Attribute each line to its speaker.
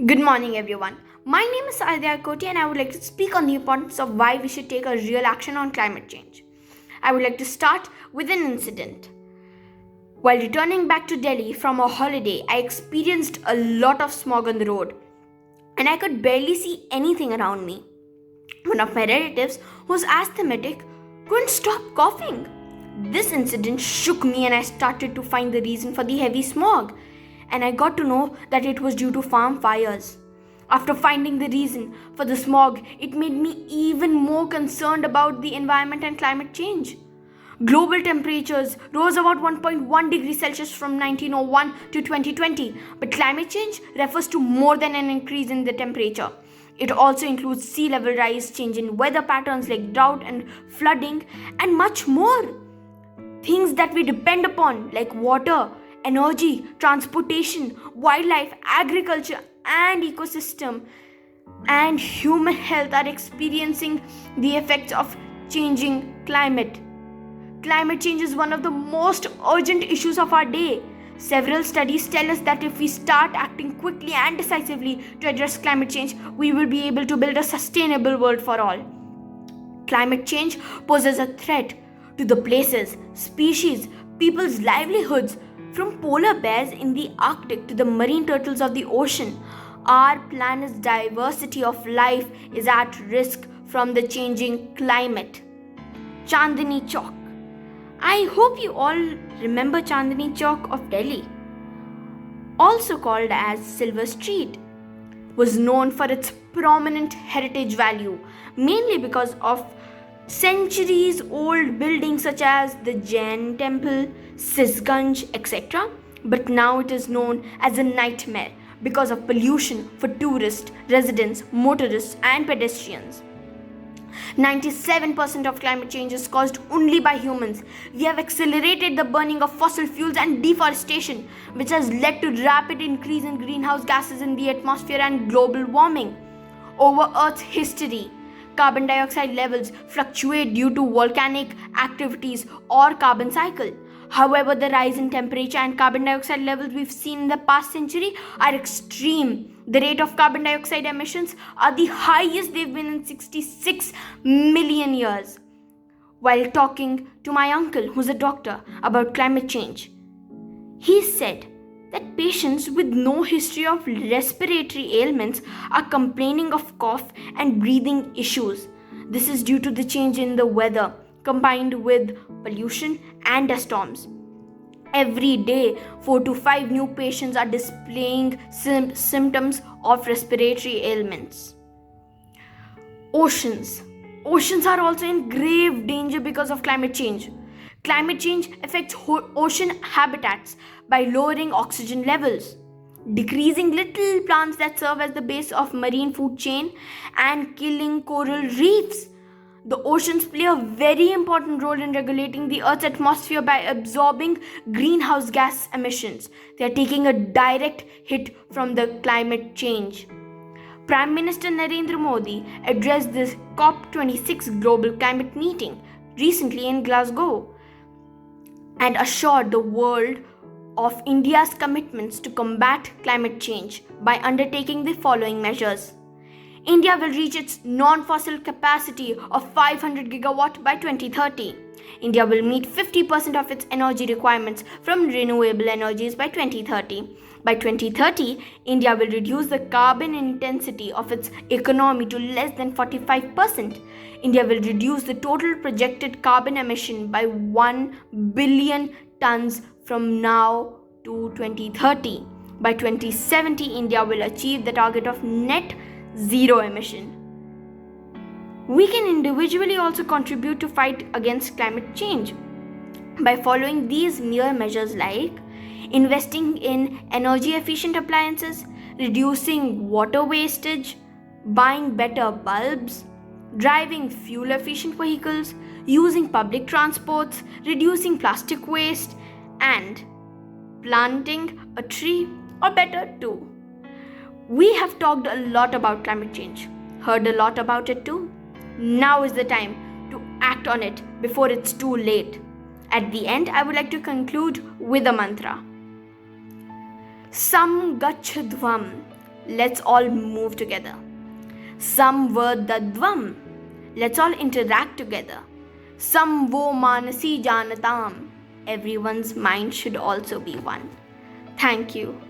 Speaker 1: Good morning, everyone. My name is Adya Koti, and I would like to speak on the importance of why we should take a real action on climate change. I would like to start with an incident. While returning back to Delhi from a holiday, I experienced a lot of smog on the road, and I could barely see anything around me. One of my relatives, who's asthmatic, couldn't stop coughing. This incident shook me, and I started to find the reason for the heavy smog. And I got to know that it was due to farm fires. After finding the reason for the smog, it made me even more concerned about the environment and climate change. Global temperatures rose about 1.1 degrees Celsius from 1901 to 2020, but climate change refers to more than an increase in the temperature. It also includes sea level rise, change in weather patterns like drought and flooding, and much more. Things that we depend upon, like water, energy, transportation, wildlife, agriculture, and ecosystem, and human health, are experiencing the effects of changing climate. Climate change is one of the most urgent issues of our day. Several studies tell us that if we start acting quickly and decisively to address climate change, we will be able to build a sustainable world for all. Climate change poses a threat to the places, species, people's livelihoods, from polar bears in the Arctic to the marine turtles of the ocean. Our planet's diversity of life is at risk from the changing climate. Chandni Chowk. I hope you all remember Chandni Chowk of Delhi, also called as Silver Street, was known for its prominent heritage value, mainly because of centuries old buildings such as the Jain temple, Sisganj, etc. But now it is known as a nightmare because of pollution for tourists, residents, motorists, and pedestrians. 97% of climate change is caused only by humans. We have accelerated the burning of fossil fuels and deforestation, which has led to rapid increase in greenhouse gases in the atmosphere and global warming. Over Earth's history, carbon dioxide levels fluctuate due to volcanic activities or carbon cycle. However, the rise in temperature and carbon dioxide levels we've seen in the past century are extreme. The rate of carbon dioxide emissions are the highest they've been in 66 million years. While talking to my uncle, who's a doctor, about climate change, he said that patients with no history of respiratory ailments are complaining of cough and breathing issues. This is due to the change in the weather combined with pollution and dust storms. Every day, 4 to 5 new patients are displaying symptoms of respiratory ailments. Oceans. Oceans are also in grave danger because of climate change. Climate change affects ocean habitats by lowering oxygen levels, decreasing little plants that serve as the base of marine food chain, and killing coral reefs. The oceans play a very important role in regulating the Earth's atmosphere by absorbing greenhouse gas emissions. They are taking a direct hit from the climate change. Prime Minister Narendra Modi addressed this COP26 global climate meeting recently in Glasgow and assured the world of India's commitments to combat climate change by undertaking the following measures. India will reach its non-fossil capacity of 500 gigawatt by 2030. India will meet 50% of its energy requirements from renewable energies by 2030. By 2030, India will reduce the carbon intensity of its economy to less than 45%. India will reduce the total projected carbon emission by 1 billion tons from now to 2030. By 2070, India will achieve the target of net zero emission. We can individually also contribute to fight against climate change by following these mere measures like investing in energy efficient appliances, reducing water wastage, buying better bulbs, driving fuel efficient vehicles, using public transports, reducing plastic waste, and planting a tree, or better two. We have talked a lot about climate change, heard a lot about it too. Now is the time to act on it before it's too late. At the end, I would like to conclude with a mantra. Samgachhadvam. let's all move together. Samvadadvam, let's all interact together. Samvo manasi janatam, everyone's mind should also be one. Thank you.